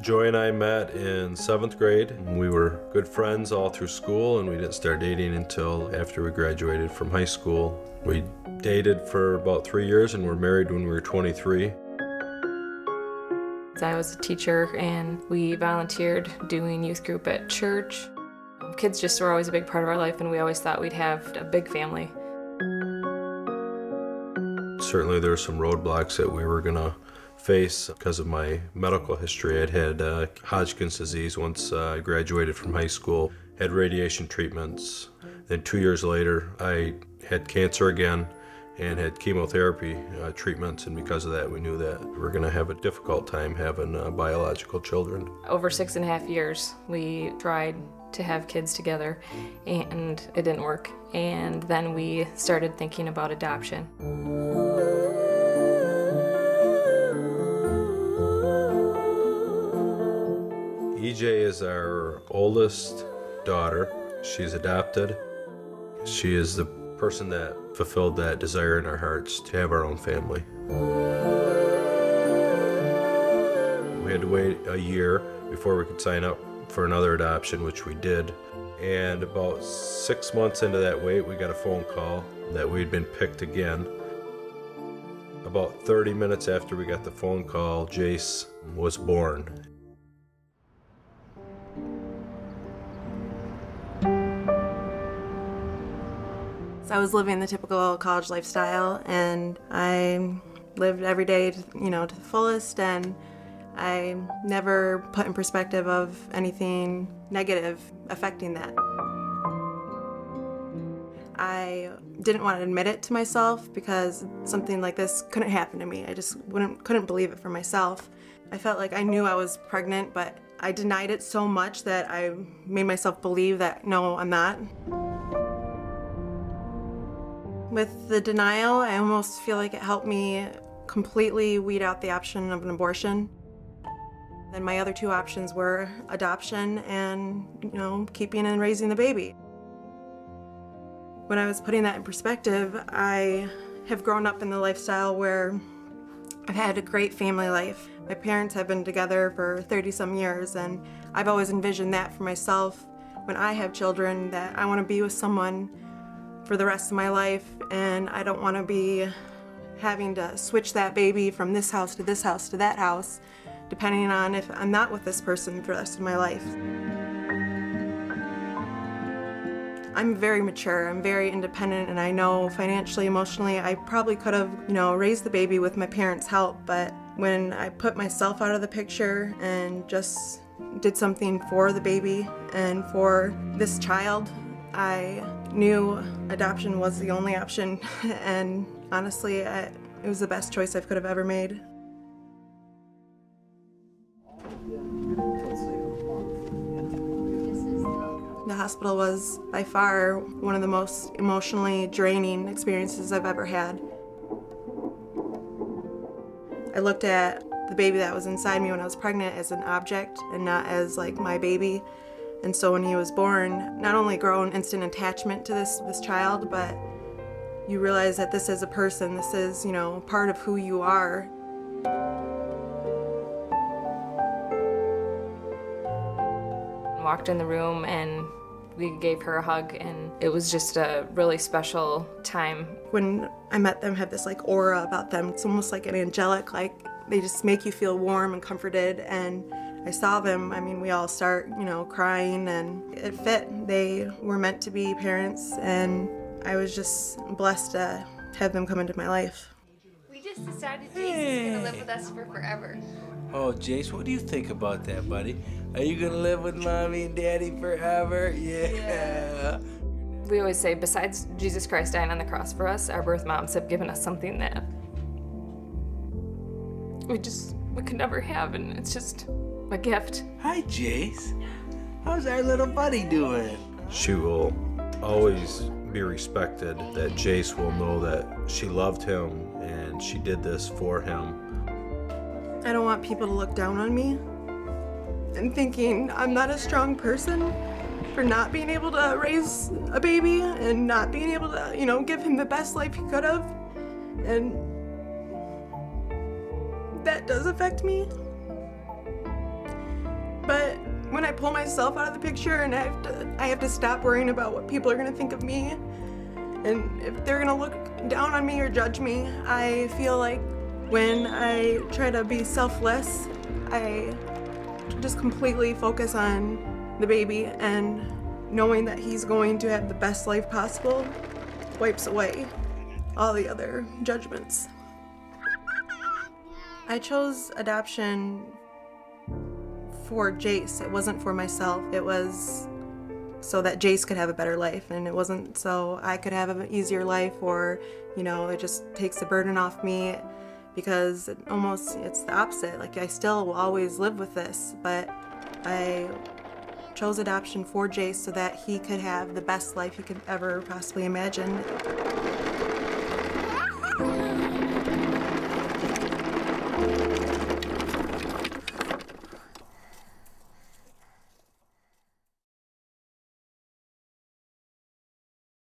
Joy and I met in 7th grade. We were good friends all through school, and we didn't start dating until after we graduated from high school. We dated for about 3 years and were married when we were 23. I was a teacher and we volunteered doing youth group at church. Kids just were always a big part of our life, and we always thought we'd have a big family. Certainly there were some roadblocks that we were gonna face because of my medical history. I'd had Hodgkin's disease once I graduated from high school, had radiation treatments. Then 2 years later, I had cancer again and had chemotherapy treatments, and because of that, we knew that we were gonna have a difficult time having biological children. Over 6.5 years, we tried to have kids together, and it didn't work. And then we started thinking about adoption. EJ is our oldest daughter. She's adopted. She is the person that fulfilled that desire in our hearts to have our own family. We had to wait a year before we could sign up for another adoption, which we did. And about 6 months into that wait, we got a phone call that we'd been picked again. About 30 minutes after we got the phone call, Jace was born. I was living the typical college lifestyle, and I lived every day, to the fullest, and I never put in perspective of anything negative affecting that. I didn't want to admit it to myself because something like this couldn't happen to me. I just couldn't believe it for myself. I felt like I knew I was pregnant, but I denied it so much that I made myself believe that, no, I'm not. With the denial, I almost feel like it helped me completely weed out the option of an abortion. Then my other 2 options were adoption and, keeping and raising the baby. When I was putting that in perspective, I have grown up in the lifestyle where I've had a great family life. My parents have been together for 30-some years, and I've always envisioned that for myself when I have children, that I want to be with someone for the rest of my life, and I don't want to be having to switch that baby from this house to this house to that house, depending on if I'm not with this person for the rest of my life. I'm very mature, I'm very independent, and I know financially, emotionally, I probably could have, raised the baby with my parents' help, but when I put myself out of the picture and just did something for the baby and for this child, I knew adoption was the only option, and honestly, it was the best choice I could have ever made. The hospital was by far one of the most emotionally draining experiences I've ever had. I looked at the baby that was inside me when I was pregnant as an object and not as like my baby. And so when he was born, not only grow an instant attachment to this child, but you realize that this is a person, this is, part of who you are. Walked in the room and we gave her a hug, and it was just a really special time. When I met them, had this aura about them. It's almost like an angelic, they just make you feel warm and comforted. And I saw them, we all start, crying, and it fit. They were meant to be parents, and I was just blessed to have them come into my life. We just decided Jace is gonna live with us for forever. Oh, Jace, what do you think about that, buddy? Are you gonna live with Mommy and Daddy forever? Yeah. We always say, besides Jesus Christ dying on the cross for us, our birth moms have given us something that we could never have, and it's just a gift. Hi, Jace. How's our little buddy doing? She will always be respected, that Jace will know that she loved him and she did this for him. I don't want people to look down on me and thinking I'm not a strong person for not being able to raise a baby and not being able to, give him the best life he could have. And that does affect me. when I pull myself out of the picture and I have to stop worrying about what people are gonna think of me. And if they're gonna look down on me or judge me, I feel like when I try to be selfless, I just completely focus on the baby, and knowing that he's going to have the best life possible wipes away all the other judgments. I chose adoption for Jace. It wasn't for myself. It was so that Jace could have a better life, and it wasn't so I could have an easier life, or, you know, it just takes the burden off me, because it's the opposite. Like, I still will always live with this, but I chose adoption for Jace so that he could have the best life he could ever possibly imagine.